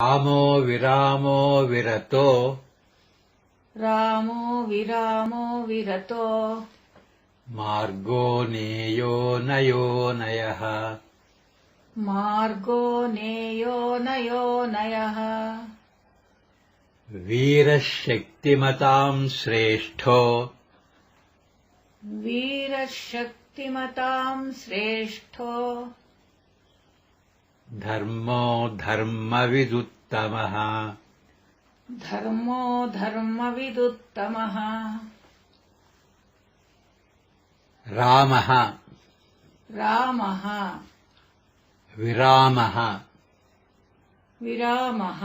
रामो विरामो विरतो रामो विरामो विरतो मार्गो नेयो नयो नयः मार्गो नेयो नयो नयः वीरः शक्तिमतां श्रेष्ठो वीरः शक्तिमतां श्रेष्ठो धर्मो धर्मविदुत्तमः धर्मो धर्मविदुत्तमः रामः रामः विरामः विरामः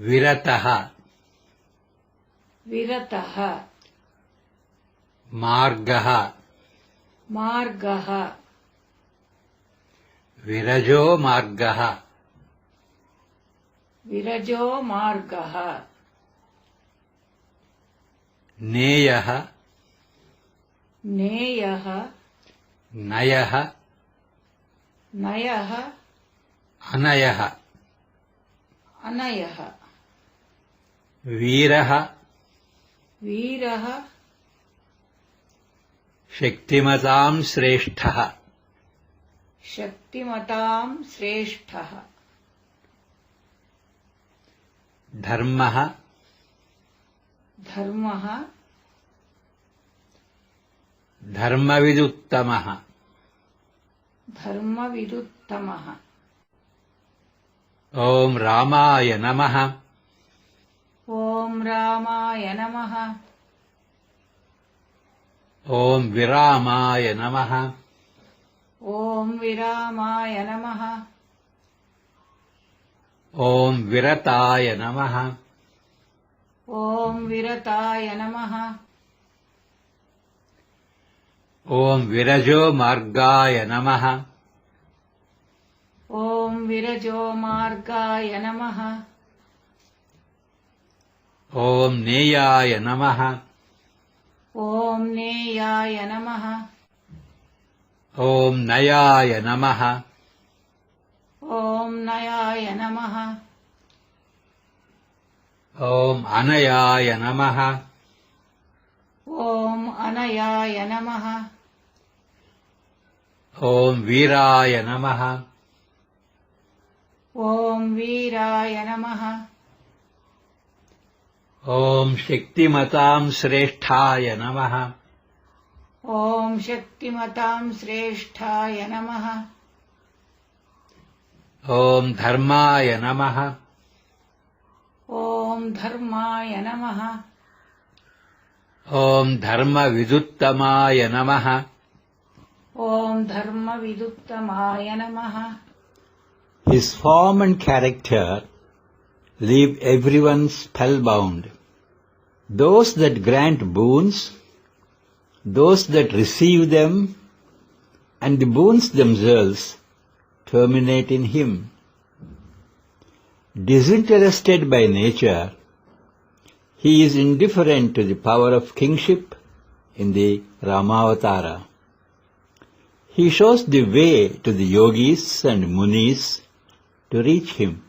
विरतः विरतः मार्गः मार्गः विरजो मार्गः विरजो मार्गः नेयः नेयः नयः नयः अनयः अनयः वीरः वीरः शक्तिमतां श्रेष्ठः शक्तिमतां श्रेष्ठः धर्मः धर्मः धर्मविदुत्तमः धर्मविदुत्तमः ॐ रामाय नमः ॐ रामाय नमः ॐ विरामाय नमः ॐ विरामाय नमः ॐ विरताय नमः ॐ विरताय नमः ॐ विरजो मार्गाय नमः ॐ विरजो मार्गाय नमः ॐ नेयाय नमः ॐ नेयाय नमः ॐ नयाय नमः ॐ नयाय नमः ॐ अनयाय नमः ॐ अनयाय नमः ॐ वीराय नमः ॐ वीराय नमः ॐ शक्तिमतां श्रेष्ठाय नमः ॐ शक्तिमतां श्रेष्ठाय नमः ॐ धर्माय नमः ॐ धर्माय नमः ॐ धर्मविदुत्तमाय नमः ॐ धर्मविदुत्तमाय नमः His form and character leave everyone spellbound. Those that grant boons, those that receive them, and the boons themselves terminate in him. Disinterested by nature, he is indifferent to the power of kingship in the Ramavatara. He shows the way to the yogis and munis to reach him.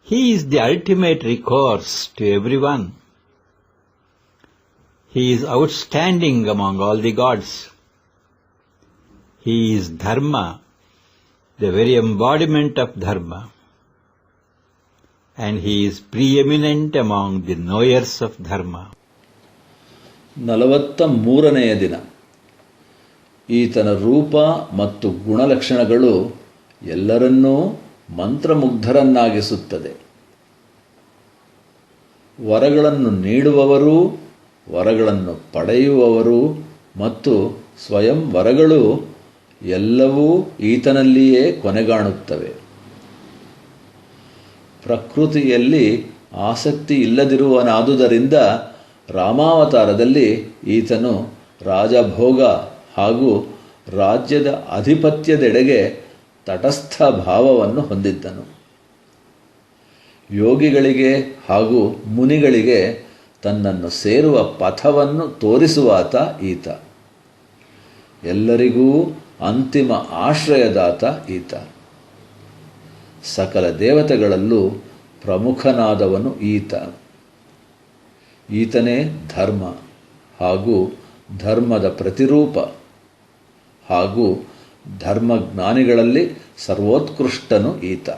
He is the ultimate recourse to everyone. He is outstanding among all the gods. He is Dharma, the very embodiment of Dharma. And he is preeminent among the knowers of Dharma. 43ನೆಯ ದಿನ. ಈತನ ರೂಪ ಮತ್ತು ಗುಣಲಕ್ಷಣಗಳು ಎಲ್ಲರನ್ನೂ ಮಂತ್ರಮುಗ್ಧರನ್ನಾಗಿಸುತ್ತದೆ. ವರಗಳನ್ನು ನೀಡುವವರು, ವರಗಳನ್ನು ಪಡೆಯುವವರು ಮತ್ತು ಸ್ವಯಂ ವರಗಳು ಎಲ್ಲವೂ ಈತನಲ್ಲಿಯೇ ಕೊನೆಗಾಣುತ್ತವೆ. ಪ್ರಕೃತಿಯಲ್ಲಿ ಆಸಕ್ತಿ ಇಲ್ಲದಿರುವನಾದುದರಿಂದ ರಾಮಾವತಾರದಲ್ಲಿ ಈತನು ರಾಜಭೋಗ ಹಾಗೂ ರಾಜ್ಯದ ಅಧಿಪತ್ಯದೆಡೆಗೆ ತಟಸ್ಥ ಭಾವವನ್ನು ಹೊಂದಿದ್ದನು. ಯೋಗಿಗಳಿಗೆ ಹಾಗೂ ಮುನಿಗಳಿಗೆ ತನ್ನನ್ನು ಸೇರುವ ಪಥವನ್ನು ತೋರಿಸುವಾತ ಈತ. ಎಲ್ಲರಿಗೂ ಅಂತಿಮ ಆಶ್ರಯದಾತ ಈತ. ಸಕಲ ದೇವತೆಗಳಲ್ಲೂ ಪ್ರಮುಖನಾದವನು ಈತ. ಈತನೇ ಧರ್ಮ ಹಾಗೂ ಧರ್ಮದ ಪ್ರತಿರೂಪ ಹಾಗೂ ಧರ್ಮಜ್ಞಾನಿಗಳಲ್ಲಿ ಸರ್ವೋತ್ಕೃಷ್ಟನು ಈತ.